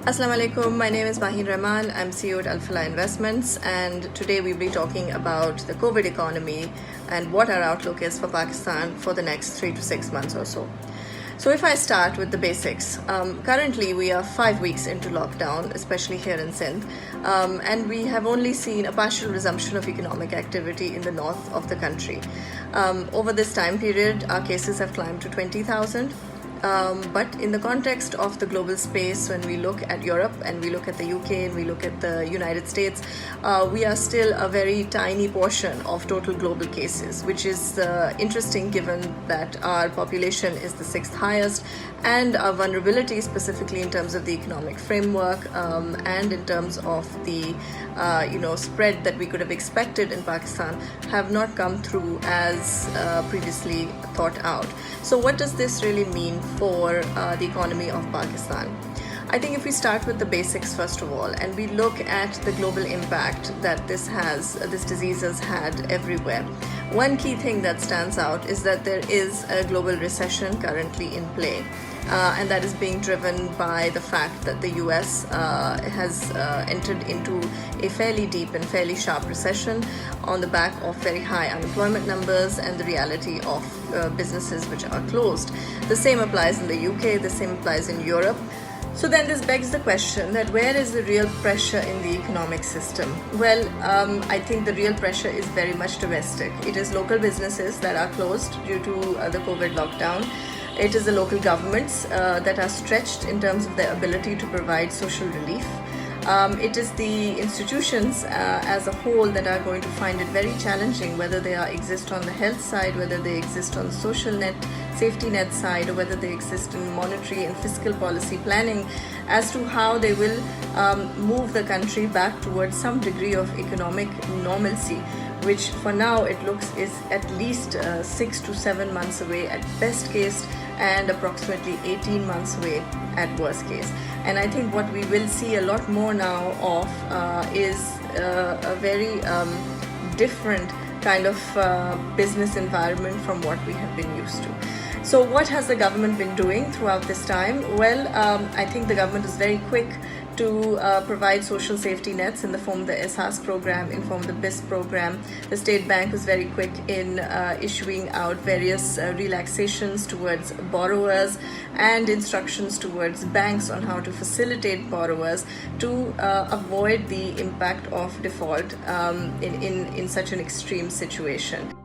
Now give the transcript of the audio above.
Assalamu alaikum, my name is Maheen Rahman. I'm CEO at Alfalah Investments, and today we'll be talking about the COVID economy and what our outlook is for Pakistan for the next 3 to 6 months or so. So if I start with the basics, currently we are 5 weeks into lockdown, especially here in Sindh, and we have only seen a partial resumption of economic activity in the north of the country. Over this time period, our cases have climbed to 20,000. But in the context of the global space, when we look at Europe and we look at the UK and we look at the United States, we are still a very tiny portion of total global cases, which is interesting given that our population is the 6th highest, and our vulnerability, specifically in terms of the economic framework and in terms of the spread that we could have expected in Pakistan, have not come through as previously thought out. So what does this really mean for the economy of Pakistan? I think if we start with the basics first of all, and we look at the global impact that this disease has had everywhere, one key thing that stands out is that there is a global recession currently in play. And that is being driven by the fact that the US has entered into a fairly deep and fairly sharp recession on the back of very high unemployment numbers and the reality of businesses which are closed. The same applies in the UK, the same applies in Europe. So then this begs the question that where is the real pressure in the economic system? Well, I think the real pressure is very much domestic. It is local businesses that are closed due to the COVID lockdown. It is the local governments that are stretched in terms of their ability to provide social relief. It is the institutions as a whole that are going to find it very challenging, whether they exist on the health side, whether they exist on the social safety net side, or whether they exist in monetary and fiscal policy planning, as to how they will move the country back towards some degree of economic normalcy, which for now it looks is at least 6 to 7 months away at best case, and approximately 18 months away at worst case. And I think what we will see a lot more now of is a very different kind of business environment from what we have been used to. So what has the government been doing throughout this time? Well, I think the government is very quick to provide social safety nets in the form of the SHAS program, in form of the BIS program. The State Bank was very quick in issuing out various relaxations towards borrowers and instructions towards banks on how to facilitate borrowers to avoid the impact of default in such an extreme situation.